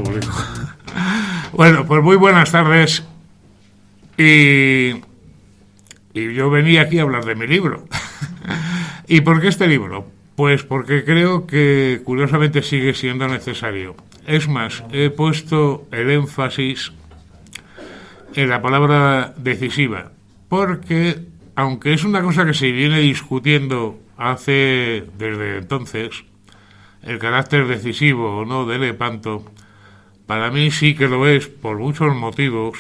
público. Bueno, pues muy buenas tardes. Y yo venía aquí a hablar de mi libro. ¿Y por qué este libro? Pues porque creo que curiosamente sigue siendo necesario. Es más, he puesto el énfasis en la palabra decisiva, porque aunque es una cosa que se viene discutiendo desde entonces, el carácter decisivo o no de Lepanto, para mí sí que lo es por muchos motivos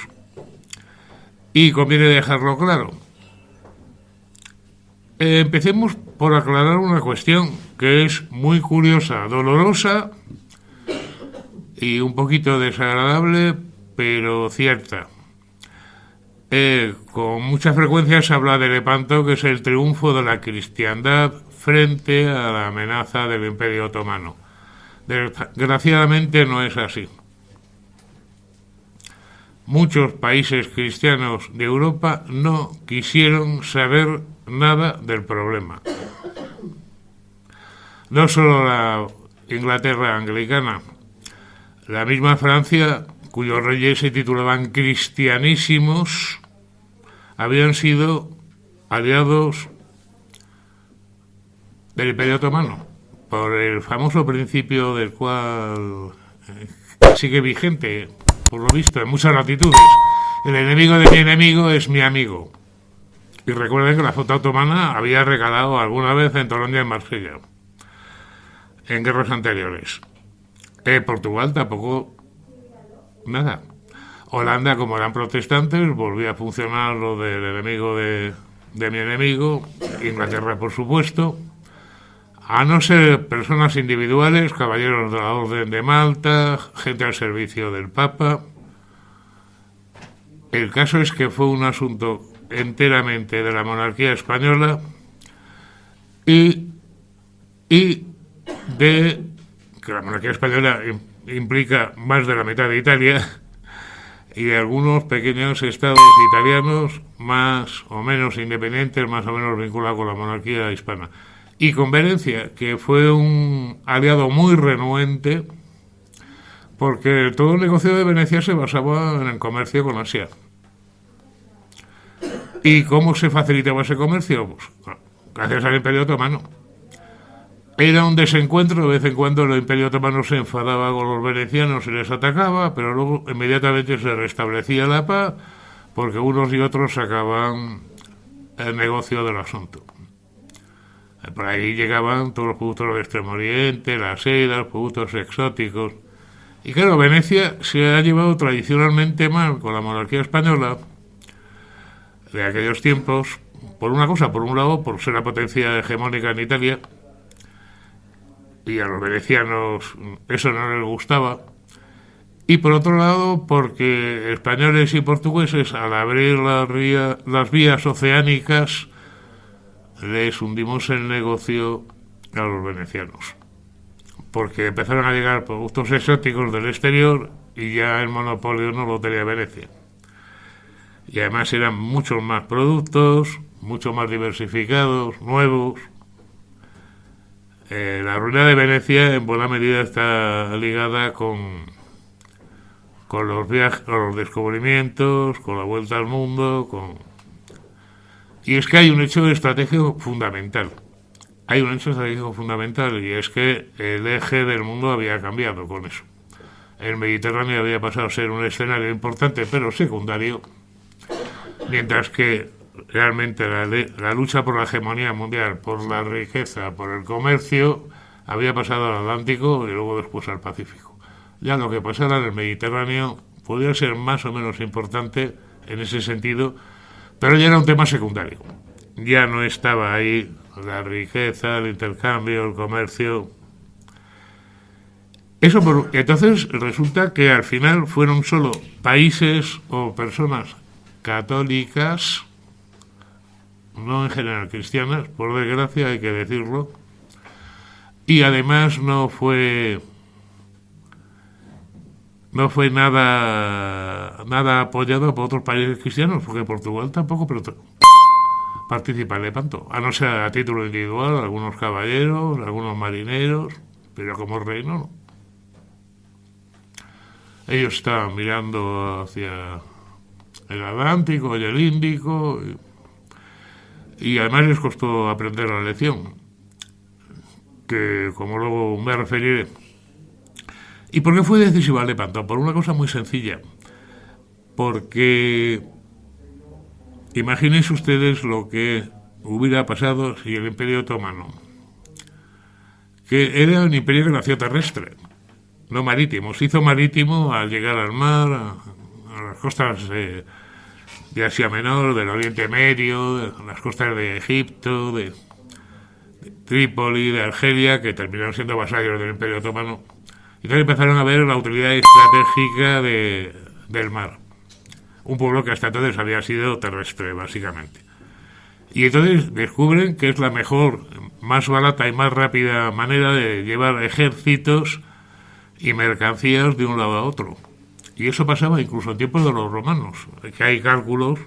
y conviene dejarlo claro. Empecemos por aclarar una cuestión que es muy curiosa, dolorosa y un poquito desagradable, pero cierta. Con mucha frecuencia se habla de Lepanto, que es el triunfo de la cristiandad frente a la amenaza del Imperio Otomano. Desgraciadamente no es así. Muchos países cristianos de Europa no quisieron saber nada del problema. No solo la Inglaterra anglicana, la misma Francia, cuyos reyes se titulaban cristianísimos, habían sido aliados del Imperio Otomano, por el famoso principio del cual sigue vigente, por lo visto, en muchas latitudes. El enemigo de mi enemigo es mi amigo. Y recuerden que la flota otomana había recalado alguna vez en Tolonia y en Marsella, en guerras anteriores. Portugal tampoco, nada. Holanda, como eran protestantes, volvía a funcionar lo del enemigo de mi enemigo. Inglaterra, por supuesto. A no ser personas individuales, caballeros de la Orden de Malta, gente al servicio del Papa. El caso es que fue un asunto enteramente de la monarquía española y de que la monarquía española implica más de la mitad de Italia y de algunos pequeños estados italianos más o menos independientes, más o menos vinculados con la monarquía hispana. Y con Venecia, que fue un aliado muy renuente, porque todo el negocio de Venecia se basaba en el comercio con Asia. ¿Y cómo se facilitaba ese comercio? Pues gracias al Imperio Otomano. Era un desencuentro, de vez en cuando el Imperio Otomano se enfadaba con los venecianos y les atacaba, pero luego inmediatamente se restablecía la paz, porque unos y otros sacaban el negocio del asunto. Por ahí llegaban todos los productos del Extremo Oriente, la seda, los productos exóticos. Y claro, Venecia se ha llevado tradicionalmente mal con la monarquía española de aquellos tiempos, por una cosa, por un lado, por ser la potencia hegemónica en Italia, y a los venecianos eso no les gustaba, y por otro lado, porque españoles y portugueses, al abrir las vías oceánicas, les hundimos el negocio a los venecianos, porque empezaron a llegar productos exóticos del exterior y ya el monopolio no lo tenía Venecia. Y además eran muchos más productos, mucho más diversificados, nuevos. La ruina de Venecia en buena medida está ligada con los viajes, con los descubrimientos, con la vuelta al mundo, Y es que hay un hecho estratégico fundamental. Y es que el eje del mundo había cambiado con eso. El Mediterráneo había pasado a ser un escenario importante, pero secundario, mientras que realmente la lucha por la hegemonía mundial, por la riqueza, por el comercio, había pasado al Atlántico y luego después al Pacífico. Ya lo que pasara en el Mediterráneo podía ser más o menos importante en ese sentido, pero ya era un tema secundario. Ya no estaba ahí la riqueza, el intercambio, el comercio. Entonces resulta que al final fueron solo países o personas católicas, no en general cristianas, por desgracia hay que decirlo, y además no fue nada apoyado por otros países cristianos, porque Portugal tampoco participa en Lepanto, a no ser a título individual, algunos caballeros, algunos marineros, pero como reino no. Ellos estaban mirando hacia el Atlántico y el Índico, y además les costó aprender la lección, que como luego me referiré. ¿Y por qué fue decisiva Lepanto? Por una cosa muy sencilla. Porque imagínense ustedes lo que hubiera pasado si el Imperio Otomano, que era un imperio que nació terrestre, no marítimo, se hizo marítimo al llegar al mar, a las costas de Asia Menor, del Oriente Medio, de las costas de Egipto, de Trípoli, de Argelia, que terminaron siendo vasallos del Imperio Otomano. Y entonces empezaron a ver la utilidad estratégica del mar. Un pueblo que hasta entonces había sido terrestre, básicamente. Y entonces descubren que es la mejor, más barata y más rápida manera de llevar ejércitos y mercancías de un lado a otro. Y eso pasaba incluso en tiempos de los romanos, que hay cálculos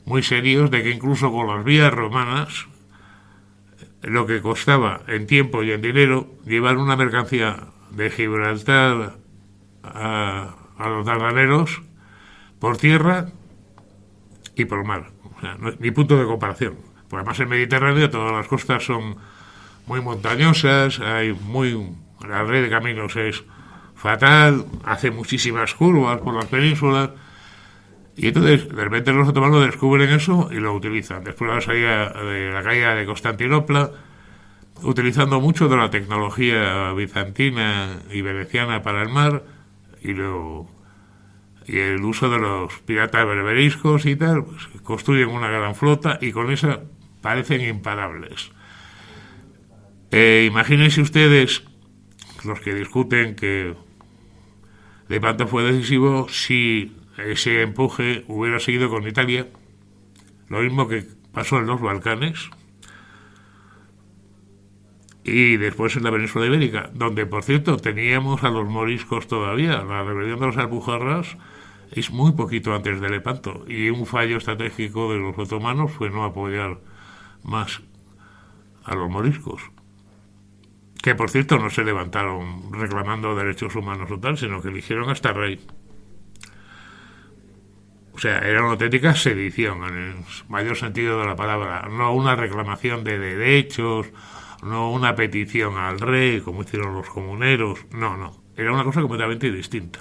muy serios de que incluso con las vías romanas, lo que costaba en tiempo y en dinero llevar una mercancía de Gibraltar a los Dardanelos por tierra y por mar. O sea, no es ni punto de comparación. Porque además en Mediterráneo todas las costas son muy montañosas, la red de caminos es fatal, hace muchísimas curvas por las penínsulas, y entonces de repente los otomanos descubren eso y lo utilizan. Después de la salida de la caída de Constantinopla, utilizando mucho de la tecnología bizantina y veneciana para el mar, y el uso de los piratas berberiscos y tal, pues construyen una gran flota y con esa parecen imparables. Imagínense ustedes, los que discuten que Lepanto fue decisivo, si ese empuje hubiera seguido con Italia, lo mismo que pasó en los Balcanes y después en la península ibérica, donde por cierto teníamos a los moriscos todavía. La rebelión de los Alpujarras es muy poquito antes de Lepanto, y un fallo estratégico de los otomanos fue no apoyar más a los moriscos, que por cierto no se levantaron reclamando derechos humanos o tal, sino que eligieron hasta rey. O sea, era una auténtica sedición en el mayor sentido de la palabra, no una reclamación de derechos, no una petición al rey como hicieron los comuneros, no, era una cosa completamente distinta.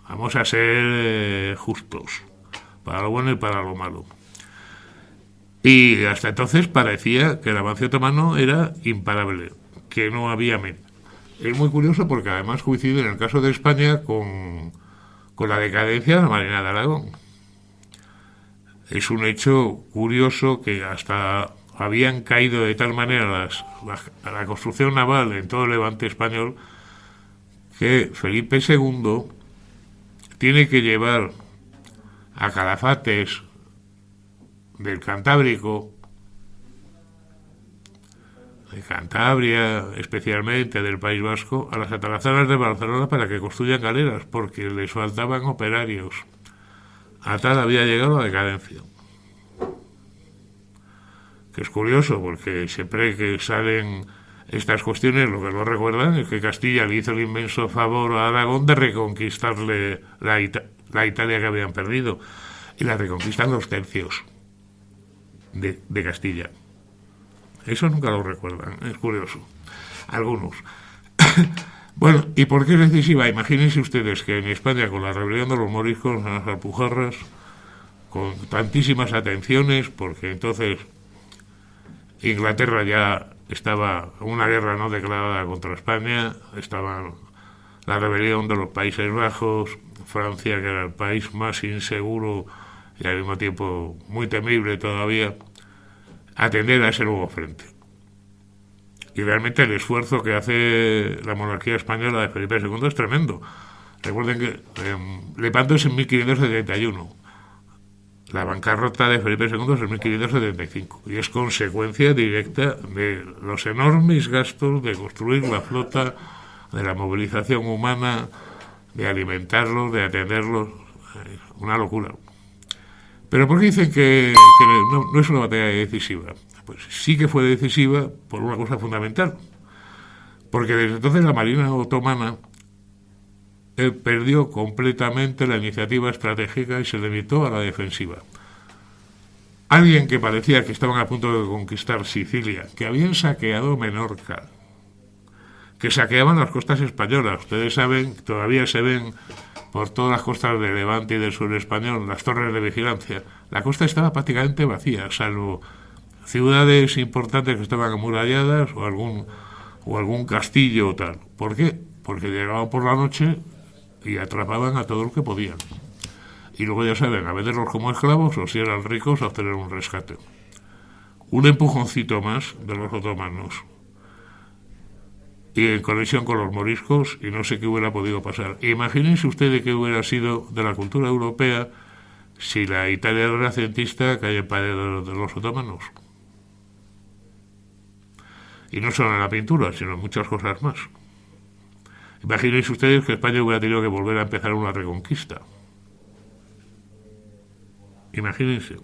Vamos a ser justos, para lo bueno y para lo malo. Y hasta entonces parecía que el avance otomano era imparable, que no había medio. Es muy curioso porque además coincide en el caso de España con la decadencia de la Marina de Aragón. Es un hecho curioso que hasta habían caído de tal manera la construcción naval en todo el levante español que Felipe II tiene que llevar a calafates del Cantábrico, de Cantabria, especialmente del País Vasco, a las atalazanas de Barcelona para que construyan galeras, porque les faltaban operarios. A tal había llegado la decadencia. Que es curioso, porque siempre que salen estas cuestiones, lo que no recuerdan es que Castilla le hizo el inmenso favor a Aragón de reconquistarle la Italia que habían perdido, y la reconquistan los tercios de Castilla. Eso nunca lo recuerdan, es curioso. Algunos. Bueno, ¿y por qué es decisiva? Imagínense ustedes que en España, con la rebelión de los moriscos, las Alpujarras, con tantísimas atenciones, porque entonces Inglaterra ya estaba en una guerra no declarada contra España, estaba la rebelión de los Países Bajos, Francia, que era el país más inseguro y al mismo tiempo muy temible todavía, atender a ese nuevo frente. Y realmente el esfuerzo que hace la monarquía española de Felipe II es tremendo. Recuerden que Lepanto es en 1571. La bancarrota de Felipe II es en 1575 y es consecuencia directa de los enormes gastos de construir la flota, de la movilización humana, de alimentarlos, de atenderlos. Una locura. ¿Pero por qué dicen que no es una batalla decisiva? Pues sí que fue decisiva por una cosa fundamental. Porque desde entonces la Marina otomana perdió completamente la iniciativa estratégica y se limitó a la defensiva. Alguien que parecía que estaban a punto de conquistar Sicilia, que habían saqueado Menorca, que saqueaban las costas españolas. Ustedes saben, todavía se ven por todas las costas de Levante y del sur español las torres de vigilancia. La costa estaba prácticamente vacía, salvo ciudades importantes que estaban amuralladas o algún castillo o tal. ¿Por qué? Porque llegaban por la noche y atrapaban a todo lo que podían. Y luego, ya saben, a venderlos como esclavos o si eran ricos a obtener un rescate. Un empujoncito más de los otomanos. Y en conexión con los moriscos, y no sé qué hubiera podido pasar. Imagínense ustedes qué hubiera sido de la cultura europea si la Italia renacentista cae en pared de los otomanos. Y no solo en la pintura, sino en muchas cosas más. Imagínense ustedes que España hubiera tenido que volver a empezar una reconquista. Imagínense.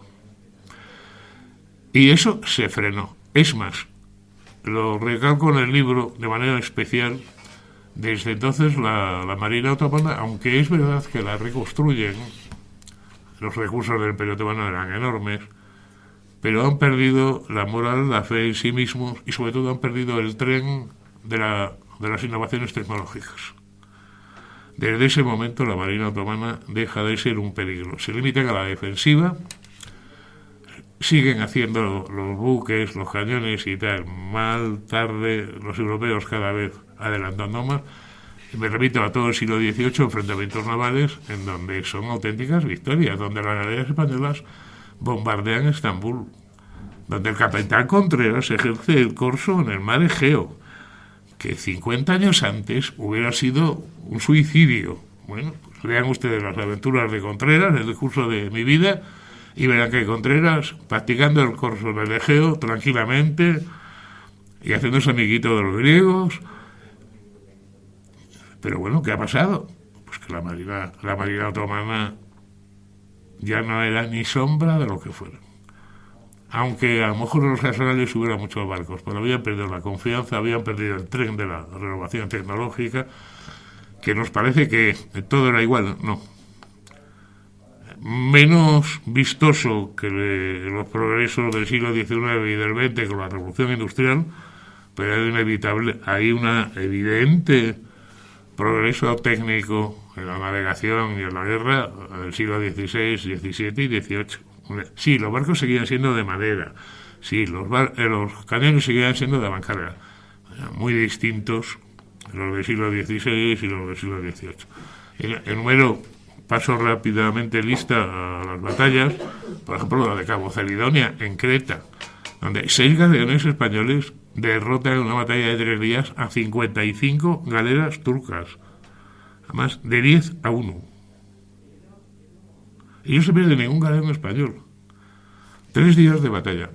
Y eso se frenó. Es más, lo recalco en el libro de manera especial. Desde entonces la Marina Otomana, aunque es verdad que la reconstruyen, los recursos del Imperio Otomano eran enormes, pero han perdido la moral, la fe en sí mismos y sobre todo han perdido el tren de las innovaciones tecnológicas. Desde ese momento la Marina Otomana deja de ser un peligro. Se limitan a la defensiva, siguen haciendo los buques, los cañones y tal, mal, tarde, los europeos cada vez adelantando más. Y me remito a todo el siglo XVIII, enfrentamientos navales en donde son auténticas victorias, donde las galeras españolas bombardean Estambul, donde el capitán Contreras ejerce el corso en el mar Egeo, que 50 años antes hubiera sido un suicidio. Bueno, pues lean ustedes las aventuras de Contreras, el curso de mi vida, y verán que Contreras, practicando el corso en el Egeo tranquilamente y haciéndose amiguito de los griegos. Pero bueno, ¿qué ha pasado? Pues que la marina otomana ya no era ni sombra de lo que fuera. Aunque a lo mejor en los arsenales hubiera muchos barcos, pero habían perdido la confianza, habían perdido el tren de la renovación tecnológica, que nos parece que todo era igual. No. Menos vistoso que los progresos del siglo XIX y del XX con la revolución industrial, pero es inevitable. Hay una evidente progreso técnico en la navegación y en la guerra del siglo XVI, XVII y XVIII. Sí, los barcos seguían siendo de madera. Sí, los cañones seguían siendo de avancarga. Muy distintos los del siglo XVI y los del siglo XVIII. Enumero, paso rápidamente lista a las batallas. Por ejemplo, la de Cabo Celidonia, en Creta, donde 6 galeones españoles derrotan en una batalla de 3 días a 55 galeras turcas. Además, de 10-1. Y no se pierde ningún galeón español. 3 días de batalla.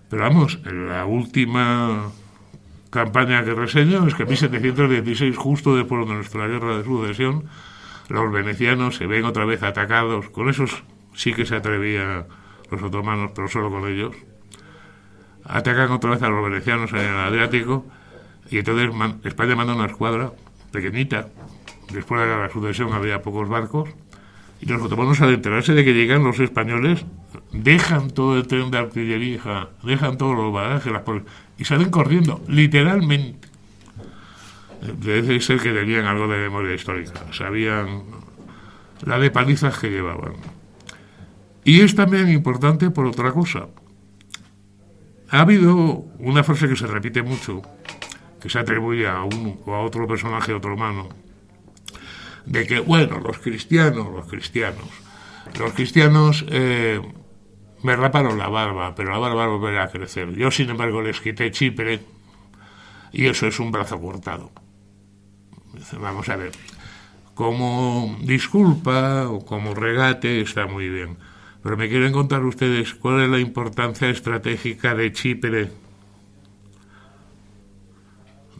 Pero vamos, en la última campaña que reseño es que en 1716, justo después de nuestra guerra de sucesión, los venecianos se ven otra vez atacados. Con esos sí que se atrevían los otomanos, pero solo con ellos. Atacan otra vez a los venecianos en el Adriático y entonces España manda una escuadra pequeñita. Después de la sucesión había pocos barcos. Y los otomanos, al enterarse de que llegan los españoles, dejan todo el tren de artillería, dejan todos los bagajes y salen corriendo, literalmente. Debe ser que tenían algo de memoria histórica, sabían la de palizas que llevaban. Y es también importante por otra cosa. Ha habido una frase que se repite mucho, que se atribuye a uno o a otro personaje otomano, de que, bueno, los cristianos me raparon la barba, pero la barba volverá a crecer. Yo, sin embargo, les quité Chipre y eso es un brazo cortado. Vamos a ver, como disculpa o como regate está muy bien, pero me quieren contar ustedes cuál es la importancia estratégica de Chipre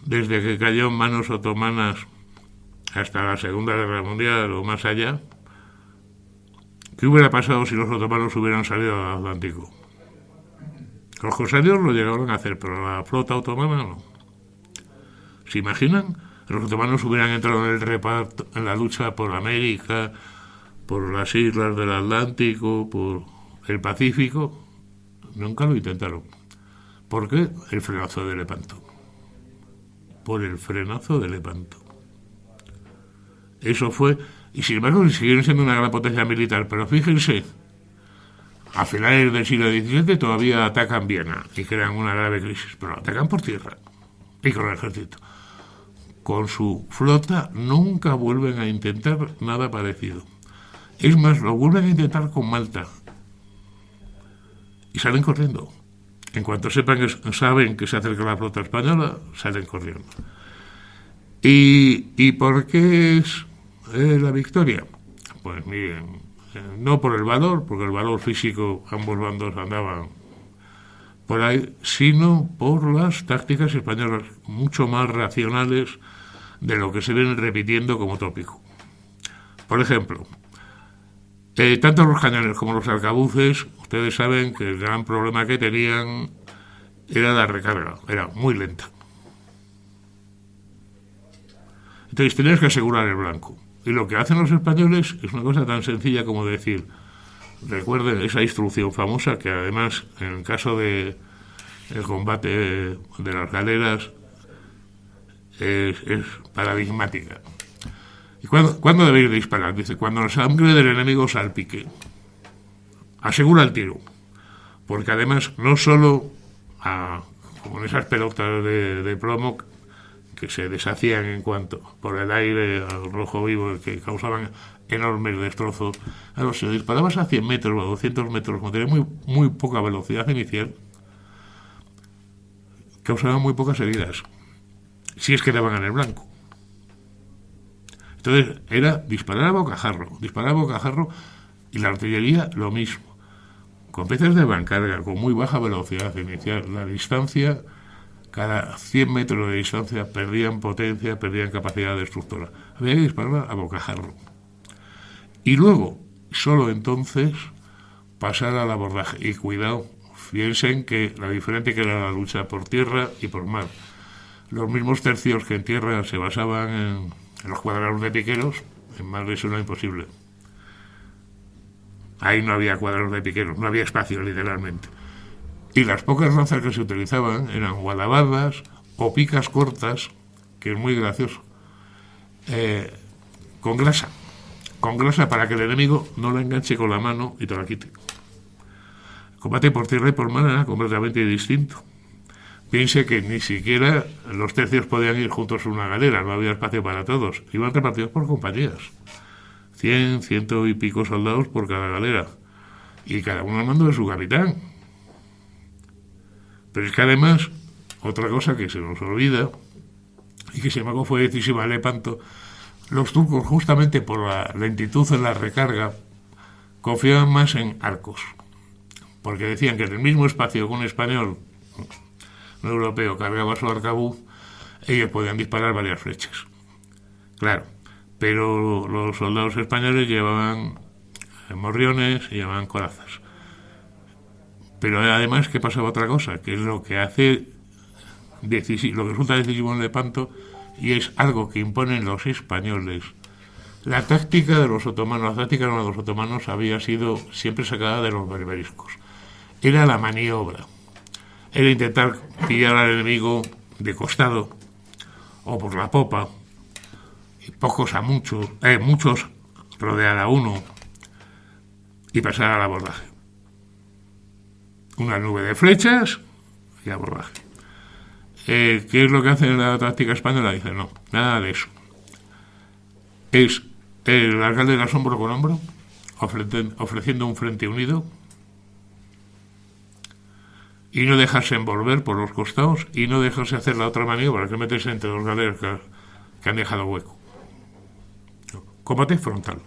desde que cayó en manos otomanas hasta la Segunda Guerra Mundial o más allá. ¿Qué hubiera pasado si los otomanos hubieran salido al Atlántico? Los corsarios lo llegaron a hacer, pero la flota otomana no. ¿Se imaginan los otomanos hubieran entrado en el reparto, en la lucha por América, por las islas del Atlántico, por el Pacífico, nunca lo intentaron. ¿Por qué? El frenazo de Lepanto. Por el frenazo de Lepanto. Eso fue, y sin embargo siguieron siendo una gran potencia militar, pero fíjense, a finales del siglo XVII todavía atacan Viena y crean una grave crisis, pero atacan por tierra y con el ejército. Con su flota nunca vuelven a intentar nada parecido. Es más, lo vuelven a intentar con Malta y salen corriendo. En cuanto saben que se acerca la flota española, salen corriendo. ¿Y por qué es la victoria? Pues miren, no por el valor, porque el valor físico ambos bandos andaban por ahí, sino por las tácticas españolas, mucho más racionales de lo que se ven repitiendo como tópico. Por ejemplo, tanto los cañones como los arcabuces, ustedes saben que el gran problema que tenían era la recarga, era muy lenta. Entonces tenías que asegurar el blanco. Y lo que hacen los españoles es una cosa tan sencilla como decir, recuerden esa instrucción famosa que además en el caso de el combate de las galeras es paradigmática. ¿Y cuándo debéis disparar? Dice, cuando la sangre del enemigo salpique. Asegura el tiro. Porque además no solo como en esas pelotas de plomo que se deshacían en cuanto por el aire al rojo vivo que causaban enormes destrozos. Claro, si disparabas a 100 metros o a 200 metros cuando tenía muy poca velocidad inicial, causaban muy pocas heridas, si es que daban en el blanco. Entonces era disparar a bocajarro, y la artillería lo mismo. Con piezas de bancarga, con muy baja velocidad inicial, la distancia, cada 100 metros de distancia perdían potencia, perdían capacidad destructora. Había que disparar a bocajarro. Y luego, solo entonces, pasar al abordaje. Y cuidado, piensen que la diferente que era la lucha por tierra y por mar. Los mismos tercios que en tierra se basaban en los cuadrados de piqueros, en mar eso era imposible. Ahí no había cuadrados de piqueros, no había espacio literalmente. Y las pocas lanzas que se utilizaban eran guadabadas o picas cortas, que es muy gracioso, con grasa para que el enemigo no la enganche con la mano y te la quite. El combate por tierra y por mar era completamente distinto. Piense que ni siquiera los tercios podían ir juntos en una galera, no había espacio para todos, iban repartidos por compañías. 100, 100 y pico soldados por cada galera, y cada uno al mando de su capitán. Pero es que además, otra cosa que se nos olvida, y que sin embargo fue decisiva en Lepanto, los turcos, justamente por la lentitud en la recarga, confiaban más en arcos, porque decían que en el mismo espacio que un español, un europeo, cargaba su arcabuz, ellos podían disparar varias flechas. Claro, pero los soldados españoles llevaban morriones y llevaban corazas. Pero además que pasaba otra cosa, que es lo que hace lo que resulta decisivo en Lepanto, y es algo que imponen los españoles. La táctica de los otomanos había sido siempre sacada de los berberiscos. Era la maniobra. Era intentar pillar al enemigo de costado o por la popa, y muchos rodear a uno y pasar al abordaje. Una nube de flechas y abordaje. ¿Qué es lo que hace la táctica española? Dice, no, nada de eso. Es el alcalde hombro con hombro, ofreciendo un frente unido, y no dejarse envolver por los costados, y no dejarse hacer la otra maniobra, que meterse entre dos galeras que han dejado hueco. Combate frontal.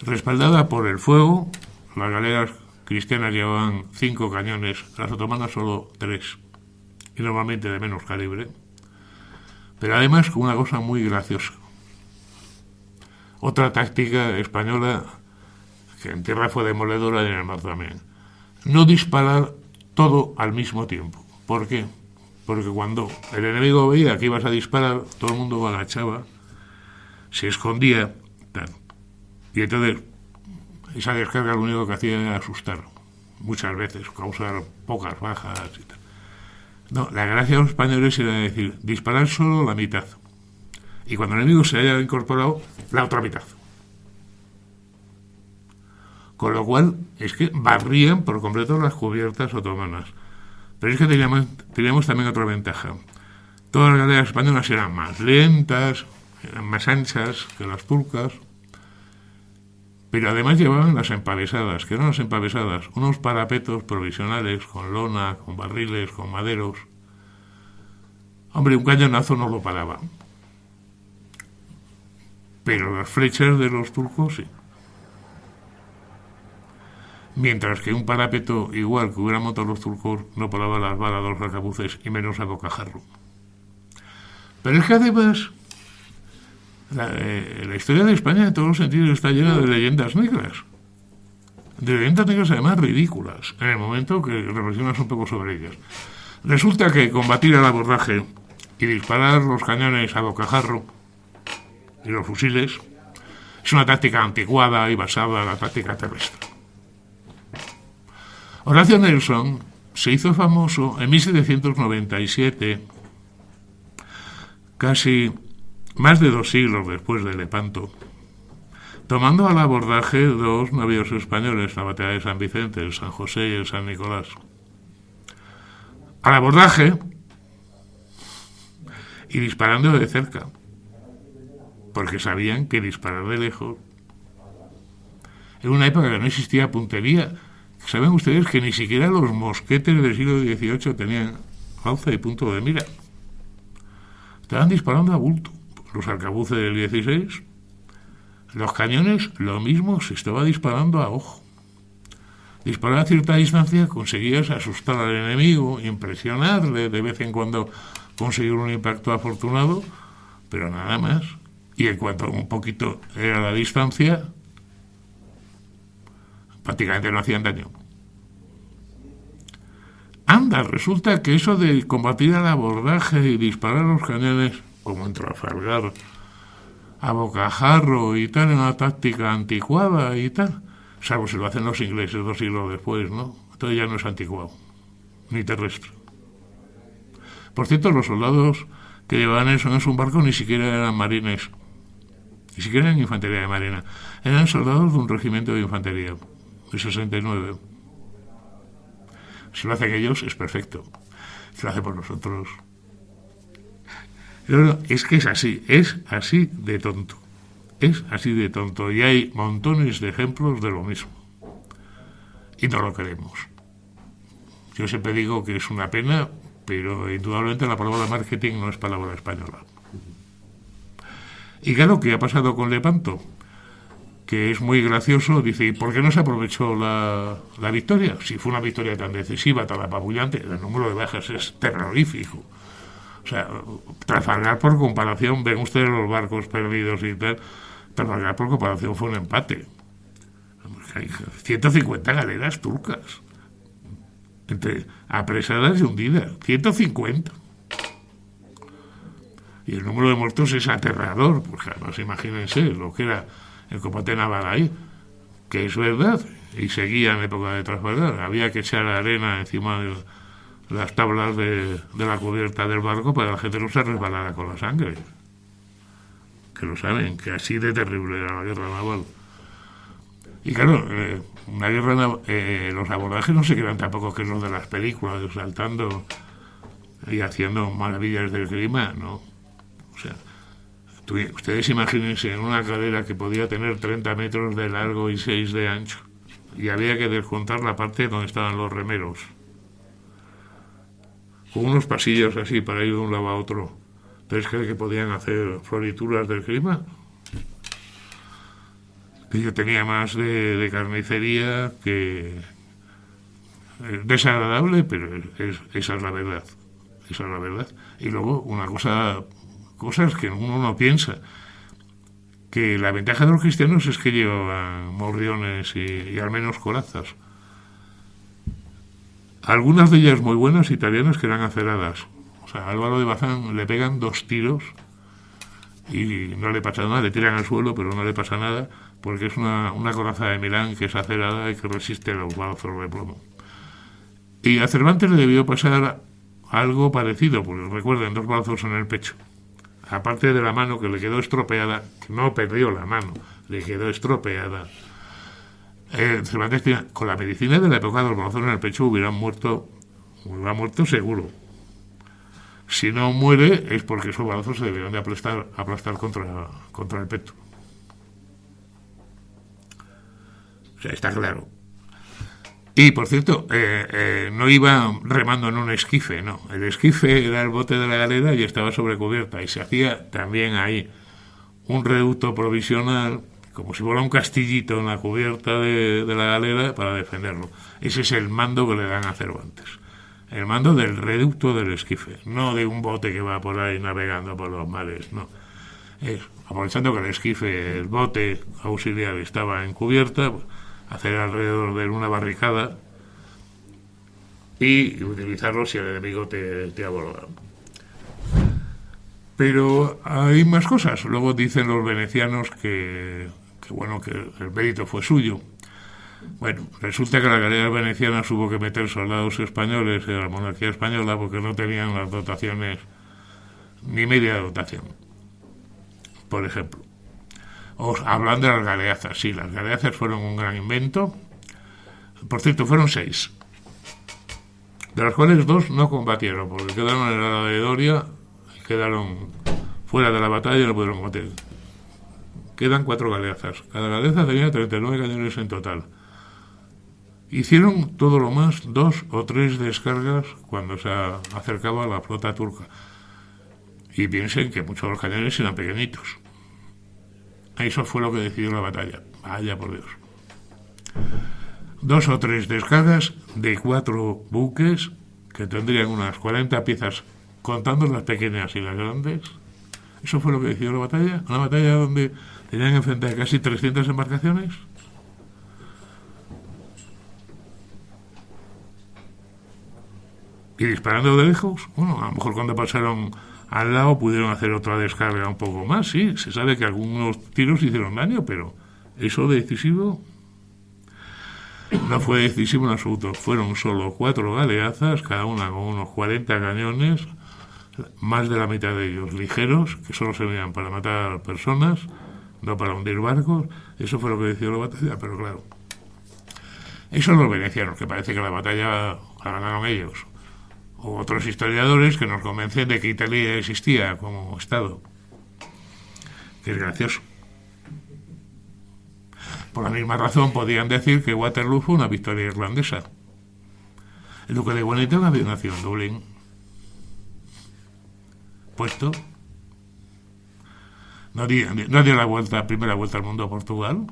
Respaldada por el fuego, las galeras cristianas llevaban 5 cañones, las otomanas solo 3, y normalmente de menos calibre, pero además con una cosa muy graciosa. Otra táctica española que en tierra fue demoledora y en el mar también. No disparar todo al mismo tiempo. ¿Por qué? porque cuando el enemigo veía que ibas a disparar, todo el mundo agachaba, se escondía, tal. Y entonces esa descarga lo único que hacía era asustar, muchas veces, causar pocas bajas y tal. No, la gracia de los españoles era decir, disparar solo la mitad. Y cuando el enemigo se haya incorporado, la otra mitad. Con lo cual, es que barrían por completo las cubiertas otomanas. Pero es que teníamos también otra ventaja. Todas las galeras españolas eran más lentas, eran más anchas que las turcas, pero además llevaban las empavesadas. ¿Qué eran las empavesadas? Unos parapetos provisionales con lona, con barriles, con maderos. Hombre, un cañonazo no lo paraba. Pero las flechas de los turcos sí. Mientras que un parapeto igual que hubieran montado los turcos no paraba las balas de los arcabuces y menos a bocajarro. Pero es que además la historia de España en todos los sentidos está llena de leyendas negras. De leyendas negras además ridículas, en el momento que reflexionas un poco sobre ellas. Resulta que combatir al abordaje y disparar los cañones a bocajarro y los fusiles es una táctica anticuada y basada en la táctica terrestre. Horacio Nelson se hizo famoso en 1797, casi más de 2 siglos después de Lepanto, tomando al abordaje 2 navíos españoles, la batalla de San Vicente, el San José y el San Nicolás. Al abordaje y disparando de cerca, porque sabían que disparar de lejos. En una época que no existía puntería. ¿Saben ustedes que ni siquiera los mosquetes del siglo XVIII tenían alza y punto de mira? Estaban disparando a bulto. Los arcabuces del XVI, los cañones, lo mismo, se estaba disparando a ojo. Disparar a cierta distancia conseguías asustar al enemigo, impresionarle, de vez en cuando conseguir un impacto afortunado, pero nada más. Y en cuanto un poquito era la distancia, prácticamente no hacían daño. Anda, resulta que eso de combatir al abordaje y disparar los cañones, como en Trafalgar, a bocajarro y tal, en una táctica anticuada y tal, salvo si lo hacen los ingleses 2 siglos después, ¿no? Entonces ya no es anticuado, ni terrestre. Por cierto, los soldados que llevaban eso en su barco ni siquiera eran marines, ni siquiera eran infantería de marina, eran soldados de un regimiento de infantería, de 69. Si lo hacen ellos, es perfecto. Si lo hacen por nosotros. No, es que es así de tonto. Es así de tonto. Y hay montones de ejemplos de lo mismo. Y no lo queremos. Yo siempre digo que es una pena, pero indudablemente la palabra marketing no es palabra española. Y claro, ¿qué ha pasado con Lepanto? Que es muy gracioso, dice, ¿y por qué no se aprovechó la victoria? Si fue una victoria tan decisiva, tan apabullante, el número de bajas es terrorífico. O sea, Trafalgar por comparación, ven ustedes los barcos perdidos y tal, Trafalgar por comparación fue un empate. Hay 150 galeras turcas, entre apresadas y hundidas, 150. Y el número de muertos es aterrador, pues además imagínense lo que era el combate naval ahí, que es verdad, y seguía en época de Trafalgar. Había que echar arena encima de las tablas de la cubierta del barco para que la gente no se resbalara con la sangre. Que lo saben, que así de terrible era la guerra naval. Y claro, una guerra naval, los abordajes no se quedan tampoco que los de las películas, saltando y haciendo maravillas del clima, ¿no? O sea, ustedes imagínense en una calera que podía tener 30 metros de largo y 6 de ancho, y había que descontar la parte donde estaban los remeros, con unos pasillos así para ir de un lado a otro. ¿Ustedes creen que podían hacer florituras del clima? Que yo tenía más de carnicería que desagradable, pero esa es la verdad. Esa es la verdad. Y luego una cosas que uno no piensa, que la ventaja de los cristianos es que llevaban morriones y al menos corazas. Algunas de ellas muy buenas, italianas, que eran aceradas. sea, a Álvaro de Bazán le pegan 2 tiros y no le pasa nada, le tiran al suelo, pero no le pasa nada, porque es una coraza de Milán que es acerada y que resiste los balazos de plomo. Y a Cervantes le debió pasar algo parecido, porque recuerden, 2 balazos en el pecho. Aparte de la mano que le quedó estropeada, que no perdió la mano, le quedó estropeada. Cervantes, con la medicina de la época de los balazos en el pecho, hubiera muerto seguro. Si no muere es porque esos balazos se debieron de aplastar contra el pecho. O sea, está claro. Y, por cierto, no iba remando en un esquife, no. El esquife era el bote de la galera y estaba sobre cubierta. Y se hacía también ahí un reducto provisional, como si fuera un castillito en la cubierta de la galera para defenderlo. Ese es el mando que le dan a Cervantes. El mando del reducto del esquife, no de un bote que va por ahí navegando por los mares, no. Aprovechando que el esquife, el bote auxiliar estaba en cubierta, hacer alrededor de una barricada y utilizarlo si el enemigo te aborda. Pero hay más cosas. Luego dicen los venecianos que el mérito fue suyo. Bueno, resulta que la galera veneciana hubo que meter soldados españoles en la monarquía española porque no tenían las dotaciones, ni media dotación. Por ejemplo, hablan de las galeazas. Sí, las galeazas fueron un gran invento. Por cierto, fueron 6, de las cuales 2 no combatieron porque quedaron en la de Doria y quedaron fuera de la batalla y no pudieron combatir. Quedan 4 galeazas. Cada galeaza tenía 39 cañones en total. Hicieron todo lo más 2 o 3 descargas cuando se acercaba a la flota turca. Y piensen que muchos de los cañones eran pequeñitos. Eso fue lo que decidió la batalla. Vaya por Dios. 2 o 3 descargas de 4 buques que tendrían unas 40 piezas, contando las pequeñas y las grandes. Eso fue lo que decidió la batalla. Una batalla donde tenían que enfrentar casi 300 embarcaciones. Y disparando de lejos. Bueno, a lo mejor cuando pasaron al lado pudieron hacer otra descarga un poco más, sí. Se sabe que algunos tiros hicieron daño, pero eso decisivo no fue decisivo en absoluto. Fueron solo 4 galeazas, cada una con unos 40 cañones, más de la mitad de ellos ligeros, que solo servían para matar personas, no para hundir barcos. Eso fue lo que decidió la batalla, pero claro, esos son los venecianos, que parece que la batalla la ganaron ellos. O otros historiadores que nos convencen de que Italia existía como Estado. Que es gracioso. Por la misma razón podían decir que Waterloo fue una victoria irlandesa. El duque de Wellington había nacido en Dublín. Puesto. No dio la primera vuelta al mundo a Portugal.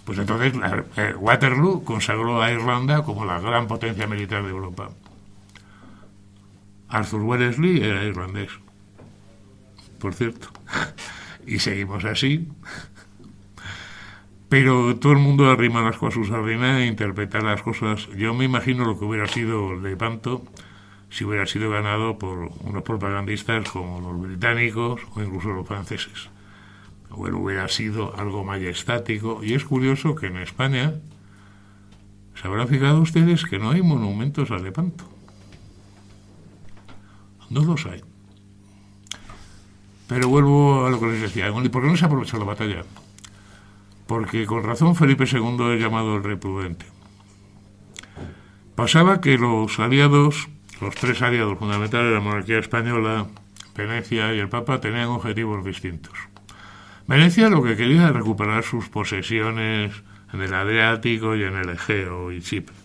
Pues entonces Waterloo consagró a Irlanda como la gran potencia militar de Europa. Arthur Wellesley era irlandés, por cierto. Y seguimos así. Pero todo el mundo arrima las cosas a su sardina e interpreta las cosas. Yo me imagino lo que hubiera sido Lepanto si hubiera sido ganado por unos propagandistas como los británicos o incluso los franceses. Bueno, hubiera sido algo majestático. Y es curioso que en España se habrán fijado ustedes que no hay monumentos a Lepanto. No los hay. Pero vuelvo a lo que les decía. ¿Por qué no se aprovechó la batalla? Porque con razón Felipe II es llamado el Rey Prudente. Pasaba que los aliados, los 3 aliados fundamentales de la monarquía española, Venecia y el Papa, tenían objetivos distintos. Venecia lo que quería era recuperar sus posesiones en el Adriático y en el Egeo y Chipre.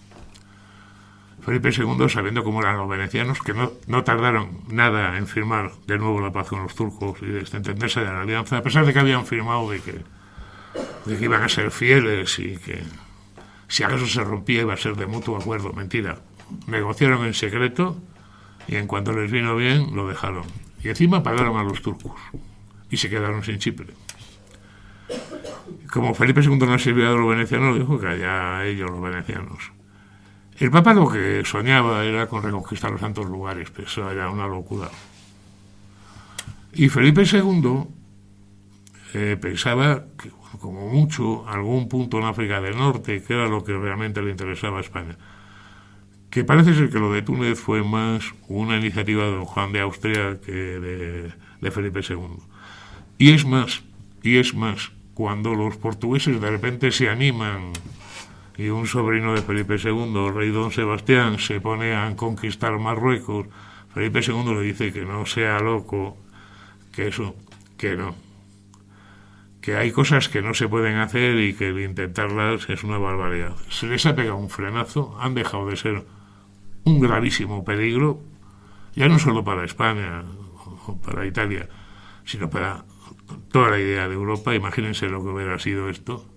Felipe II, sabiendo cómo eran los venecianos, que no tardaron nada en firmar de nuevo la paz con los turcos y de entenderse de la alianza, a pesar de que habían firmado de que iban a ser fieles y que si acaso se rompía iba a ser de mutuo acuerdo. Mentira. Negociaron en secreto y en cuanto les vino bien lo dejaron. Y encima pagaron a los turcos y se quedaron sin Chipre. Como Felipe II no sirvió a los venecianos, dijo que allá ellos los venecianos. El Papa lo que soñaba era con reconquistar los santos lugares, pero eso era una locura. Y Felipe II pensaba que, como mucho, algún punto en África del Norte, que era lo que realmente le interesaba a España. Que parece ser que lo de Túnez fue más una iniciativa de don Juan de Austria que de Felipe II. Y es más, cuando los portugueses de repente se animan y un sobrino de Felipe II, el rey don Sebastián, se pone a conquistar Marruecos, Felipe II le dice que no sea loco, que no, que hay cosas que no se pueden hacer y que intentarlas es una barbaridad. Se les ha pegado un frenazo, han dejado de ser un gravísimo peligro, ya no solo para España o para Italia, sino para toda la idea de Europa. Imagínense lo que hubiera sido esto.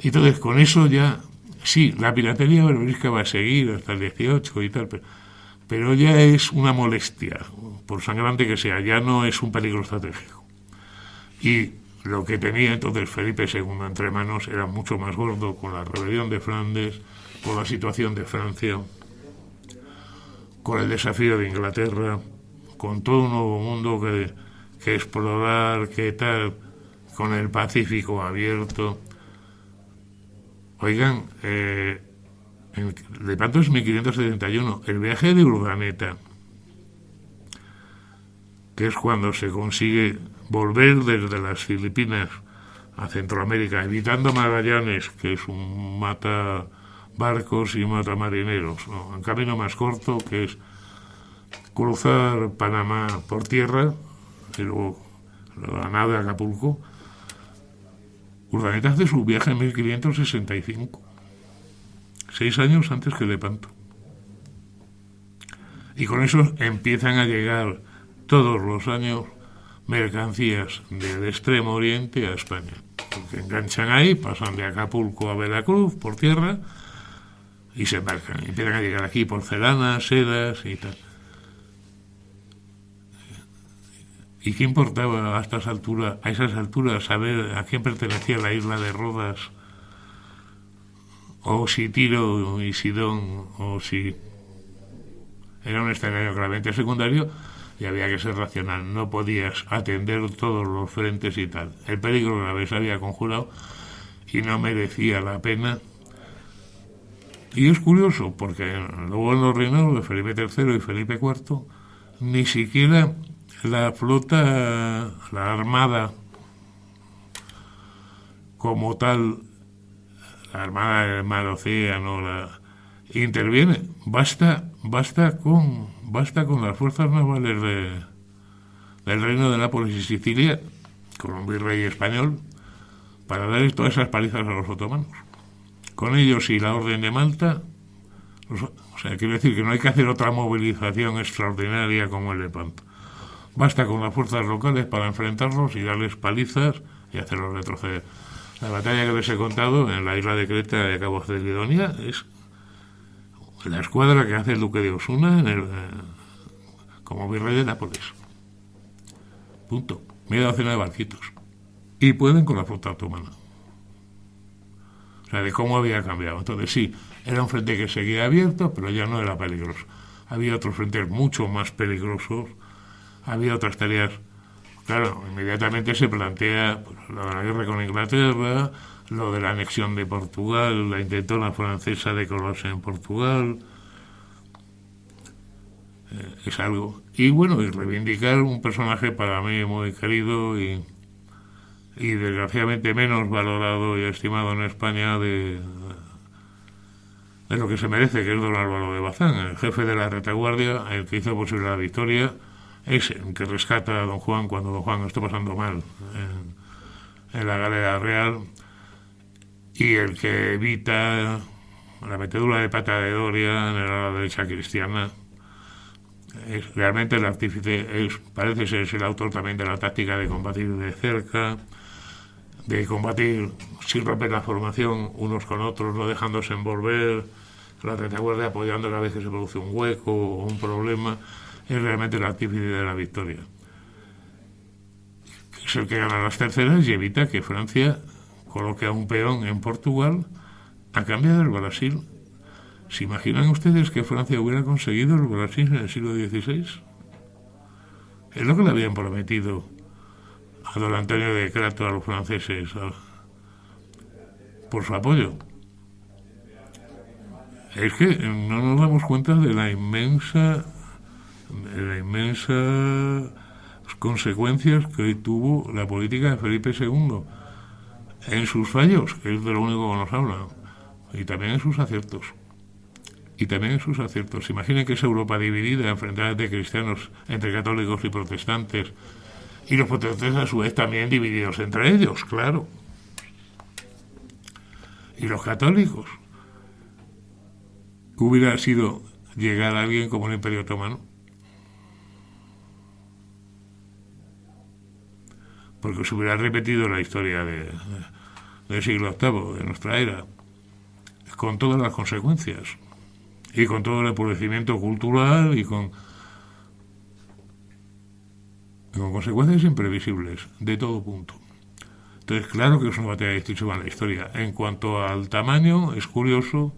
Y entonces con eso ya, sí, la piratería berberisca va a seguir hasta el 18 y tal, pero ya es una molestia, por sangrante que sea, ya no es un peligro estratégico. Y lo que tenía entonces Felipe II entre manos era mucho más gordo, con la rebelión de Flandes, con la situación de Francia, con el desafío de Inglaterra, con todo un nuevo mundo que explorar, que tal, con el Pacífico abierto. Oigan, Lepanto es 1571, el viaje de Urdaneta, que es cuando se consigue volver desde las Filipinas a Centroamérica, evitando Magallanes, que es un mata barcos y mata marineros, ¿no? Un camino más corto, que es cruzar Panamá por tierra y luego la nave a Acapulco. Urdaneta hace su viaje en 1565, 6 años antes que Lepanto. Y con eso empiezan a llegar todos los años mercancías del Extremo Oriente a España. Porque enganchan ahí, pasan de Acapulco a Veracruz por tierra y se embarcan. Empiezan a llegar aquí porcelanas, sedas y tal. ¿Y qué importaba a esas alturas saber a quién pertenecía la isla de Rodas? O si Tiro y Sidón, o si era un escenario claramente secundario y había que ser racional. No podías atender todos los frentes y tal. El peligro una vez había conjurado y no merecía la pena. Y es curioso, porque luego en los reinados de Felipe III y Felipe IV, ni siquiera la flota, la armada como tal, la armada del mar Océano, interviene. Basta con las fuerzas navales del Reino de Nápoles y Sicilia, con un virrey español, para dar todas esas palizas a los otomanos. Con ellos y la Orden de Malta, o sea, quiero decir que no hay que hacer otra movilización extraordinaria como el Lepanto. Basta con las fuerzas locales para enfrentarlos y darles palizas y hacerlos retroceder. La batalla que les he contado en la isla de Creta de Cabo Celidonia es la escuadra que hace el duque de Osuna como virrey de Nápoles. Punto. Media docena de barquitos. Y pueden con la flota otomana. O sea, de cómo había cambiado. Entonces sí, era un frente que seguía abierto, pero ya no era peligroso. Había otros frentes mucho más peligrosos. Había otras tareas. Claro, inmediatamente se plantea lo de la guerra con Inglaterra, lo de la anexión de Portugal, la intentona francesa de colarse en Portugal. Es algo. Y bueno, y reivindicar un personaje para mí muy querido y desgraciadamente menos valorado y estimado en España de lo que se merece, que es don Álvaro de Bazán, el jefe de la retaguardia, el que hizo posible la victoria. Es el que rescata a don Juan cuando don Juan está pasando mal en la galera real y el que evita la metedura de pata de Doria en la derecha cristiana. Realmente el artífice parece ser el autor también de la táctica de combatir de cerca, de combatir sin romper la formación unos con otros, no dejándose envolver, la retaguardia apoyando cada vez que se produce un hueco o un problema. Es realmente el artífice de la victoria. Es el que gana las terceras y evita que Francia coloque a un peón en Portugal a cambio del Brasil. ¿Se imaginan ustedes que Francia hubiera conseguido el Brasil en el siglo XVI? Es lo que le habían prometido a don Antonio de Crato a los franceses por su apoyo. Es que no nos damos cuenta de las inmensas consecuencias que tuvo la política de Felipe II en sus fallos, que es de lo único que nos hablan, y también en sus aciertos. Imaginen que es Europa dividida, enfrentada entre cristianos, entre católicos y protestantes, y los protestantes a su vez también divididos entre ellos, claro. Y los católicos. Hubiera sido llegar a alguien como el Imperio Otomano. Porque se hubiera repetido la historia del siglo VIII, de nuestra era, con todas las consecuencias. Y con todo el empobrecimiento cultural y con consecuencias imprevisibles, de todo punto. Entonces, claro que es una batalla decisiva en la historia. En cuanto al tamaño, es curioso,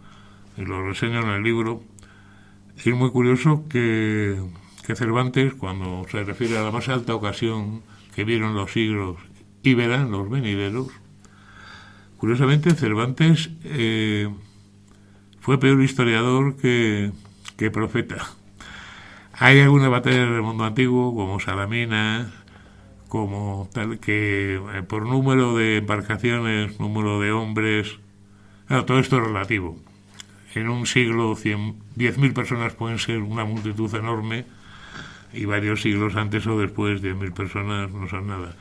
y lo reseño en el libro, es muy curioso que Cervantes, cuando se refiere a la más alta ocasión que vieron los siglos y verán los venideros, curiosamente Cervantes fue peor historiador que profeta. Hay algunas batallas del mundo antiguo, como Salamina, como tal, que por número de embarcaciones, número de hombres, claro, todo esto es relativo. En un siglo 10.000 personas pueden ser una multitud enorme, y varios siglos antes o después 10.000 personas no son nada.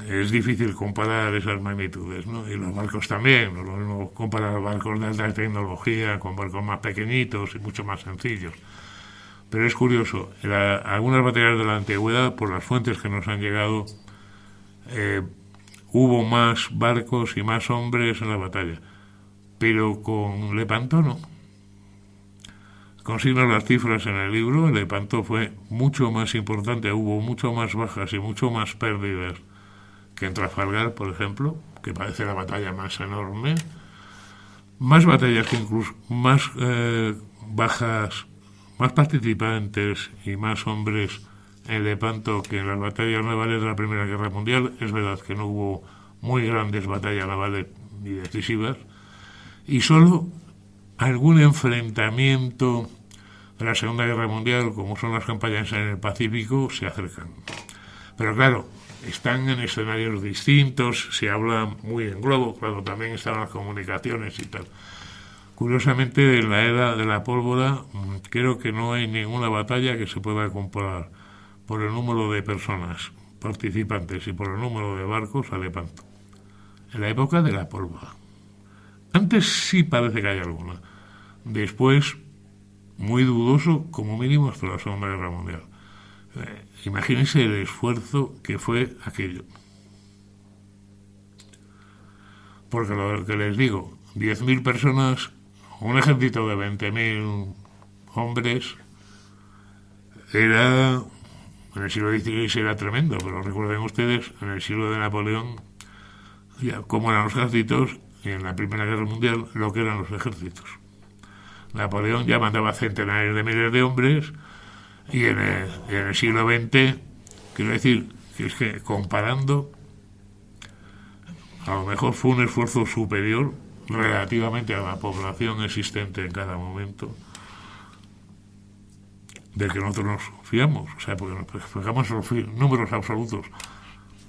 Es difícil comparar esas magnitudes, ¿no? Y los barcos también, no lo mismo comparar barcos de alta tecnología con barcos más pequeñitos y mucho más sencillos. Pero es curioso, algunas batallas de la antigüedad, por las fuentes que nos han llegado, hubo más barcos y más hombres en la batalla, pero con Lepanto no. Consigno las cifras en el libro. Lepanto fue mucho más importante, hubo mucho más bajas y mucho más pérdidas que en Trafalgar, por ejemplo, que parece la batalla más enorme, más batallas que incluso más bajas, más participantes y más hombres en Lepanto que en las batallas navales de la Primera Guerra Mundial. Es verdad que no hubo muy grandes batallas navales ni decisivas, y solo algún enfrentamiento de la Segunda Guerra Mundial, como son las campañas en el Pacífico, se acercan. Pero claro, están en escenarios distintos, se habla muy en globo, claro, también están las comunicaciones y tal. Curiosamente, en la era de la pólvora, creo que no hay ninguna batalla que se pueda comparar por el número de personas participantes y por el número de barcos a Lepanto. En la época de la pólvora. Antes sí parece que hay alguna. Después, muy dudoso, como mínimo hasta la Segunda Guerra Mundial. Imagínense el esfuerzo que fue aquello. Porque lo que les digo, 10.000 personas, un ejército de 20.000 hombres, era, en el siglo XVI era tremendo, pero recuerden ustedes, en el siglo de Napoleón, ya cómo eran los ejércitos, y en la Primera Guerra Mundial, lo que eran los ejércitos. Napoleón ya mandaba centenares de miles de hombres, y en el siglo XX, quiero decir, que es que comparando, a lo mejor fue un esfuerzo superior relativamente a la población existente en cada momento, del que nosotros nos fiamos, o sea, porque nos fijamos en los números absolutos.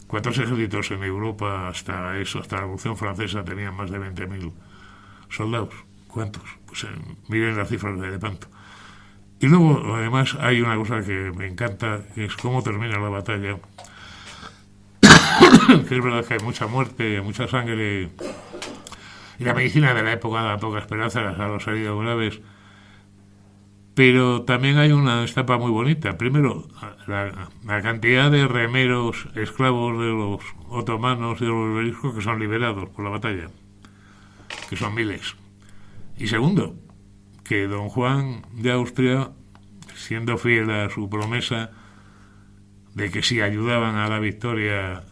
¿Cuántos ejércitos en Europa hasta la Revolución Francesa tenían más de 20.000 soldados? ¿Cuántos? Pues miren las cifras de Lepanto. Y luego, además, hay una cosa que me encanta, que es cómo termina la batalla. Que es verdad que hay mucha muerte, mucha sangre, y la medicina de la época da poca esperanza a los heridos graves. Pero también hay una etapa muy bonita. Primero, la cantidad de remeros esclavos de los otomanos y de los beriscos que son liberados por la batalla, que son miles. Y segundo, que don Juan de Austria, siendo fiel a su promesa de que si ayudaban a la victoria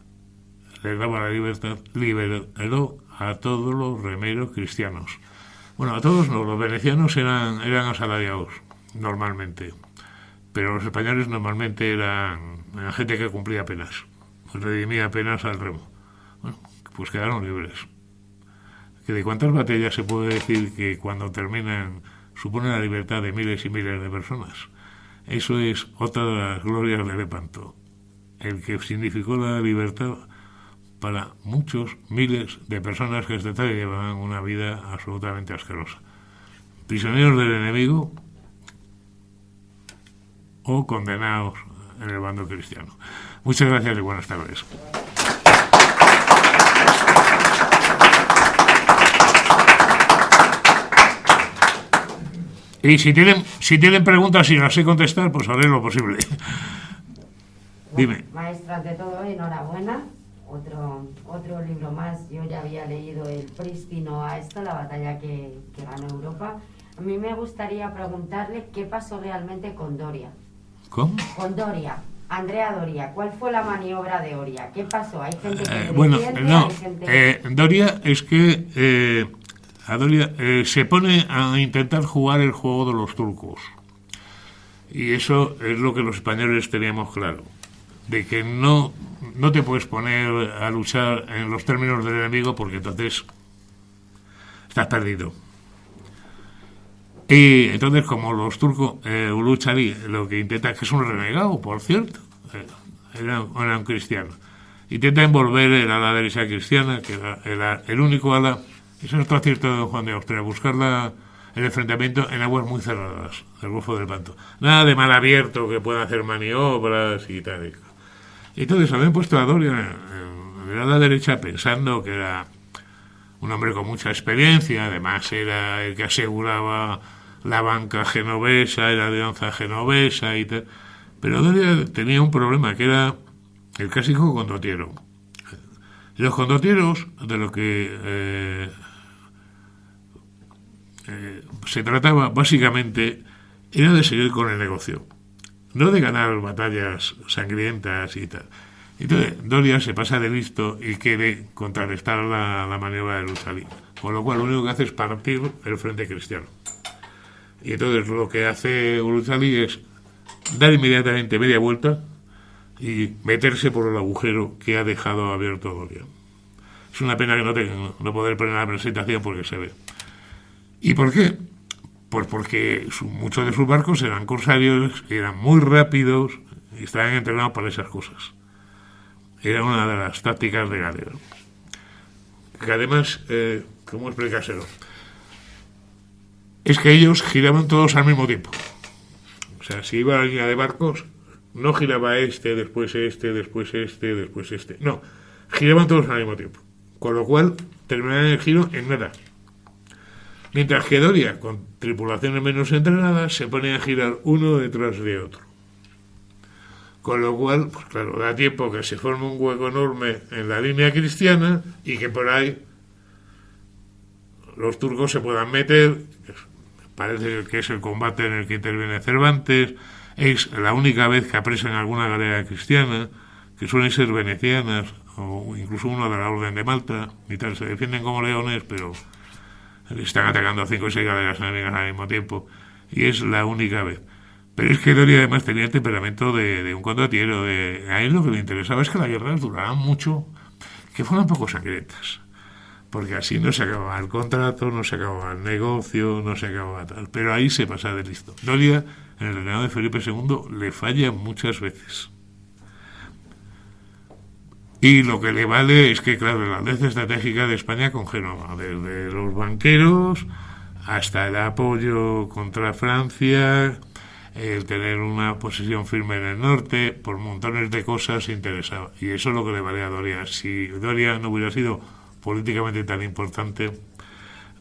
les daba la libertad, liberó a todos los remeros cristianos. Bueno, a todos no, los venecianos eran asalariados, normalmente. Pero los españoles normalmente eran gente que cumplía penas, redimía penas al remo. Bueno, pues quedaron libres. Que de cuántas batallas se puede decir que cuando terminan suponen la libertad de miles y miles de personas. Eso es otra de las glorias de Lepanto, el que significó la libertad para muchos miles de personas que hasta tal llevaban una vida absolutamente asquerosa. Prisioneros del enemigo o condenados en el bando cristiano. Muchas gracias y buenas tardes. Y si tienen preguntas y las sé contestar, pues haré lo posible. Dime. Maestro, ante todo, enhorabuena. Otro libro más. Yo ya había leído El prístino a esto, la batalla que ganó Europa. A mí me gustaría preguntarle qué pasó realmente con Doria. ¿Cómo? Con Doria. Andrea Doria. ¿Cuál fue la maniobra de Oria? ¿Qué pasó? ¿Hay gente que le bueno, defiende? no. ¿Hay gente... Doria es que a Doria se pone a intentar jugar el juego de los turcos. Y eso es lo que los españoles teníamos claro. De que no te puedes poner a luchar en los términos del enemigo porque entonces estás perdido. Y entonces, como los turcos, Uluç lo que intenta, que es un renegado, por cierto, era un cristiano, intenta envolver el ala derecha cristiana, que era el único ala, eso es otro acierto de don Juan de Austria, buscar el enfrentamiento en aguas muy cerradas del Golfo del Lepanto. Nada de mar abierto que pueda hacer maniobras y tal. Entonces habían puesto a Doria en el ala derecha pensando que era un hombre con mucha experiencia, además era el que aseguraba la banca genovesa, la alianza genovesa y tal. Pero Doria tenía un problema, que era el clásico condottiero. Y los condottieros, de lo que se trataba básicamente, era de seguir con el negocio, no de ganar batallas sangrientas y tal. Entonces Doria se pasa de listo y quiere contrarrestar la maniobra de Uluç, con lo cual lo único que hace es partir el frente cristiano. Y entonces lo que hace Uluç es dar inmediatamente media vuelta y meterse por el agujero que ha dejado abierto Doria. Es una pena que no poder poner la presentación porque se ve. ¿Y por qué? Pues porque muchos de sus barcos eran corsarios, eran muy rápidos y estaban entrenados para esas cosas. Era una de las tácticas de galero. Que además, ¿cómo explicárselo? Es que ellos giraban todos al mismo tiempo. O sea, si iba la línea de barcos, no giraba después después después este. No, giraban todos al mismo tiempo. Con lo cual, terminaban el giro en nada. Mientras que Doria, con tripulaciones menos entrenadas, se pone a girar uno detrás de otro. Con lo cual, pues claro, da tiempo que se forme un hueco enorme en la línea cristiana y que por ahí los turcos se puedan meter. Parece que es el combate en el que interviene Cervantes. Es la única vez que apresan alguna galera cristiana, que suelen ser venecianas o incluso una de la Orden de Malta y tal. Se defienden como leones, pero están atacando a 5 o 6 galeras enemigas al mismo tiempo. Y es la única vez. Pero es que Doria además tenía el temperamento de un condottiero. A él lo que le interesaba es que las guerras duraran mucho, que fueran poco sangrientas. Porque así no se acababa el contrato, no se acababa el negocio, no se acababa tal. Pero ahí se pasa de listo. Doria, en el reinado de Felipe II, le falla muchas veces. Y lo que le vale es que, claro, la alianza estratégica de España con Génova, desde los banqueros hasta el apoyo contra Francia, el tener una posición firme en el norte, por montones de cosas interesaba. Y eso es lo que le vale a Doria. Si Doria no hubiera sido políticamente tan importante,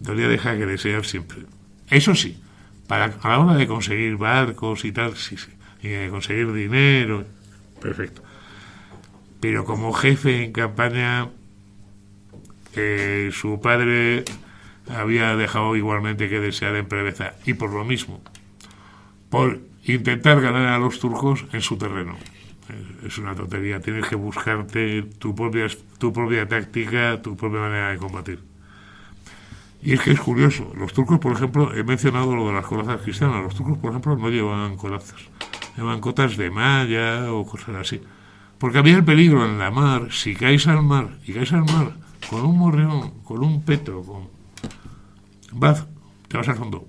Doria deja que desear siempre. Eso sí, a la hora de conseguir barcos y tal, sí, y de conseguir dinero, perfecto. Pero como jefe en campaña, su padre había dejado igualmente que desear en preveza, y por lo mismo, por intentar ganar a los turcos en su terreno. Es una tontería, tienes que buscarte tu propia táctica, tu propia manera de combatir. Y es que es curioso, los turcos, por ejemplo, he mencionado lo de las corazas cristianas, los turcos, por ejemplo, no llevaban corazas, llevaban cotas de malla o cosas así. Porque había el peligro en la mar, si caes al mar, y caes al mar con un morreón, con un peto, te vas al fondo.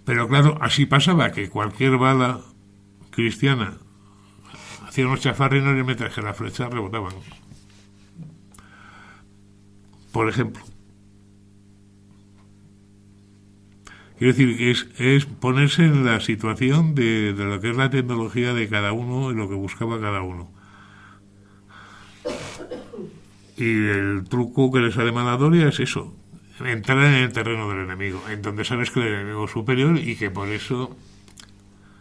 Pero claro, así pasaba que cualquier bala cristiana hacía unos chafarrinos y mientras que las flechas rebotaban. Por ejemplo. Quiero decir que es ponerse en la situación de lo que es la tecnología de cada uno y lo que buscaba cada uno. Y el truco que le sale mal a Doria es eso, entrar en el terreno del enemigo, en donde sabes que el enemigo es superior y que por eso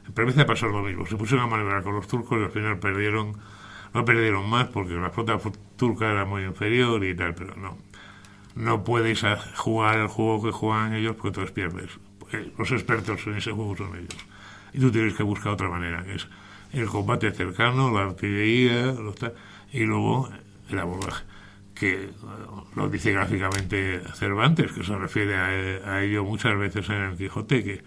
empieza a pasar lo mismo. Se pusieron a maniobrar con los turcos y al final no perdieron más porque la flota turca era muy inferior y tal, pero no puedes jugar el juego que juegan ellos porque entonces pierdes. Los expertos en ese juego son ellos. Y tú tienes que buscar otra manera, que es el combate cercano, la artillería, y luego el abordaje, que lo dice gráficamente Cervantes, que se refiere a ello muchas veces en el Quijote, que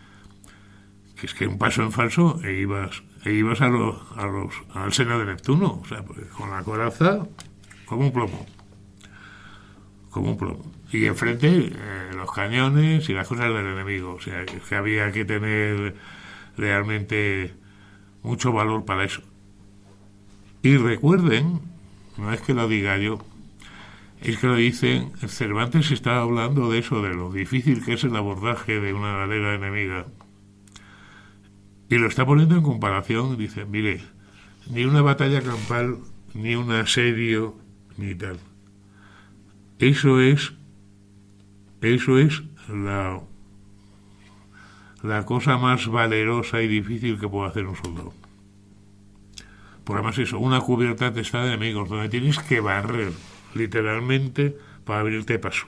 es que un paso en falso e ibas al seno de Neptuno, o sea, pues, con la coraza como un plomo. Y enfrente los cañones y las cosas del enemigo. O sea, que había que tener realmente mucho valor para eso. Y recuerden, no es que lo diga yo, es que lo dicen, Cervantes está hablando de eso, de lo difícil que es el abordaje de una galera enemiga. Y lo está poniendo en comparación, dice, mire, ni una batalla campal, ni un asedio, ni tal. Eso es la cosa más valerosa y difícil que puede hacer un soldado. Por además eso, una cubierta te está de enemigos, donde tienes que barrer, literalmente, para abrirte paso.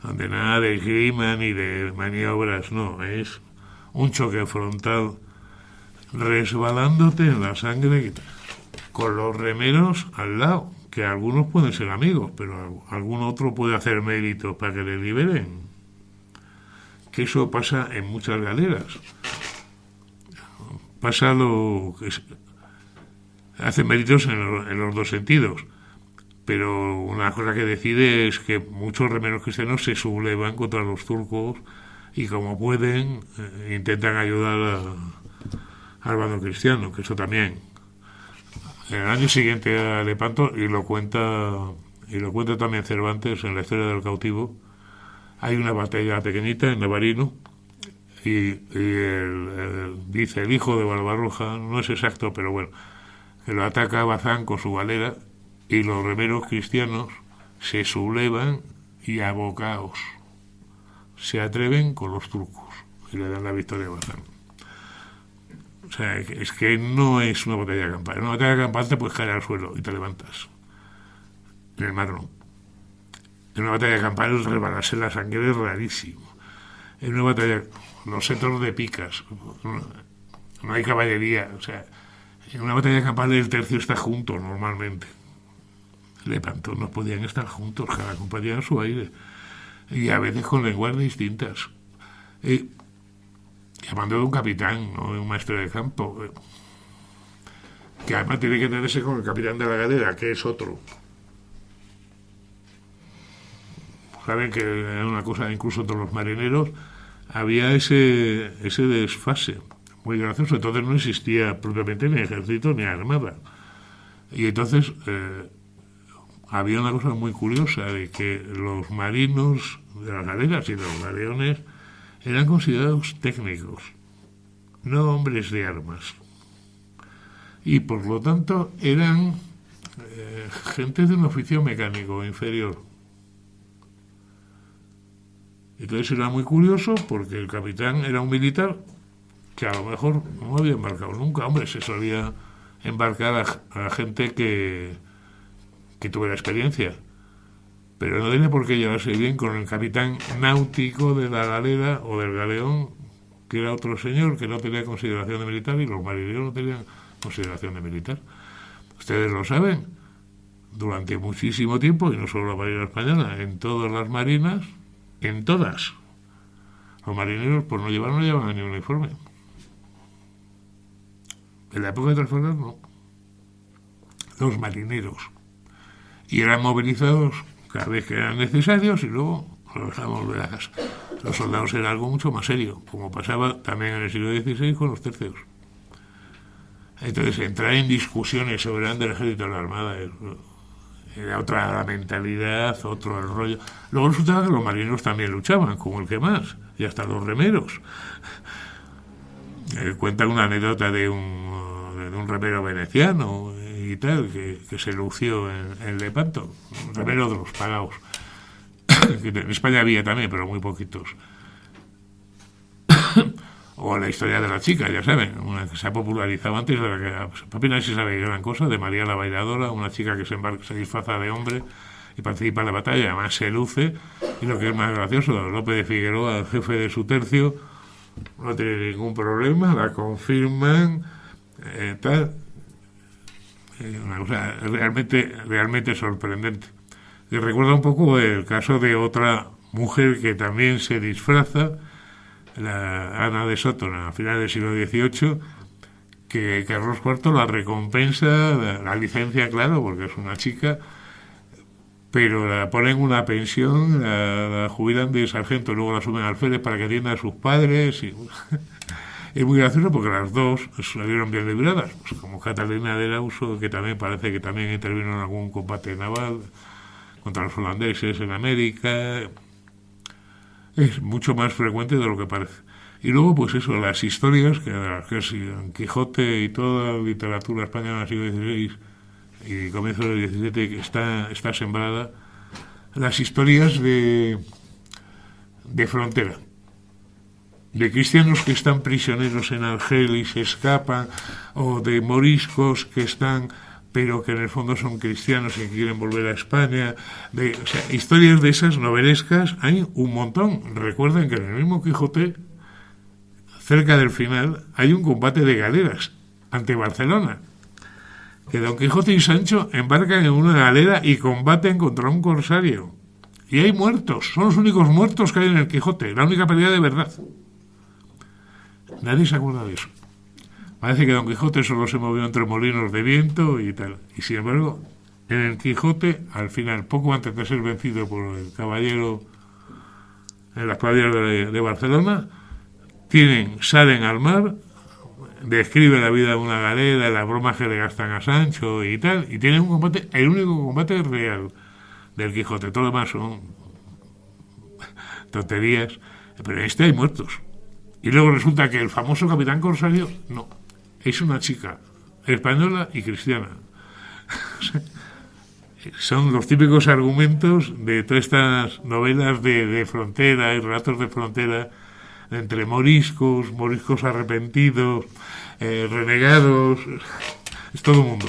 Donde nada de esgrima ni de maniobras, no, es un choque frontal resbalándote en la sangre con los remeros al lado, que algunos pueden ser amigos, pero algún otro puede hacer méritos para que le liberen. Que eso pasa en muchas galeras. Pasa lo que hace méritos en los dos sentidos. Pero una cosa que decide es que muchos remeros cristianos se sublevan contra los turcos y como pueden intentan ayudar al bando cristiano, que eso también. En el año siguiente a Lepanto, y lo cuenta también Cervantes en la historia del cautivo, hay una batalla pequeñita en Navarino y dice el hijo de Barbarroja, no es exacto, pero bueno, que lo ataca a Bazán con su galera y los remeros cristianos se sublevan y abocaos se atreven con los turcos y le dan la victoria a Bazán. O sea, es que no es una batalla campal. En una batalla campal te puedes caer al suelo y te levantas. En el mar no. En una batalla campal rebalarse la sangre es rarísimo. En una batalla, los setos de picas, no hay caballería. O sea, en una batalla campal el tercio está junto normalmente. Lepanto no podían estar juntos, cada compañía en su aire. Y a veces con lenguas distintas. Llamando de un capitán, no de un maestro de campo, que además tiene que tenerse con el capitán de la galera, que es otro. Saben que era una cosa, incluso entre los marineros, había ese desfase muy gracioso. Entonces no existía propiamente ni ejército ni armada. Y entonces había una cosa muy curiosa, de que los marinos de las galeras y de los galeones eran considerados técnicos, no hombres de armas. Y por lo tanto eran gente de un oficio mecánico inferior. Entonces era muy curioso porque el capitán era un militar que a lo mejor no había embarcado nunca. Hombre, se solía embarcar a gente que tuviera experiencia. Pero no tenía por qué llevarse bien con el capitán náutico de la galera o del galeón, que era otro señor que no tenía consideración de militar y los marineros no tenían consideración de militar. Ustedes lo saben. durante muchísimo tiempo, y no solo la Marina Española, en todas las marinas, en todas. Los marineros, por no llevaban ni uniforme. En la época de Trafalgar, no. Los marineros. Y eran movilizados cada vez que eran necesarios y luego los dejaban volver a casa. Los soldados era algo mucho más serio, como pasaba también en el siglo XVI con los tercios. Entonces, entrar en discusiones sobre el ejército de la Armada era otra la mentalidad, otro el rollo. Luego resultaba que los marineros también luchaban, como el que más, y hasta los remeros. Cuentan una anécdota de un remero veneciano y tal, que se lució en Lepanto, un remero de los pagaos. En España había también, pero muy poquitos. O la historia de la chica, ya saben, una que se ha popularizado antes, de la que apenas se sabe gran cosa, de María la Bailadora, una chica que se disfraza de hombre y participa en la batalla, y además se luce, y lo que es más gracioso, Lope de Figueroa, el jefe de su tercio, no tiene ningún problema, la confirman, tal. Una cosa realmente sorprendente. Y recuerda un poco el caso de otra mujer que también se disfraza, la Ana de Sotona, a finales del siglo XVIII, que Carlos IV la recompensa, la licencia, claro, porque es una chica, pero la ponen una pensión, la jubilan de sargento, luego la suben al alférez para que atienda a sus padres. Y es muy gracioso porque las dos salieron bien libradas, pues como Catalina de Lauso, que también parece que también intervino en algún combate naval contra los holandeses en América. Es mucho más frecuente de lo que parece. Y luego, pues eso, las historias, que es Don Quijote y toda la literatura española del siglo XVI y comienzo del XVII, que está sembrada, las historias de frontera, de cristianos que están prisioneros en Argel y se escapan, o de moriscos que están, pero que en el fondo son cristianos y quieren volver a España. O sea, historias de esas novelescas hay un montón. Recuerden que en el mismo Quijote, cerca del final, hay un combate de galeras ante Barcelona, que Don Quijote y Sancho embarcan en una galera y combaten contra un corsario. Y hay muertos, son los únicos muertos que hay en el Quijote, la única pelea de verdad. Nadie se acuerda de eso. Parece que Don Quijote solo se movió entre molinos de viento y tal. Y sin embargo, en el Quijote, al final, poco antes de ser vencido por el caballero en las playas de Barcelona, salen al mar, describen la vida de una galera, las bromas que le gastan a Sancho y tal, y tienen un combate, el único combate real del Quijote. Todo lo demás son tonterías, pero en este hay muertos. Y luego resulta que el famoso capitán corsario, no, es una chica española y cristiana. Son los típicos argumentos de todas estas novelas de frontera y relatos de frontera, entre moriscos arrepentidos, renegados, es todo el mundo.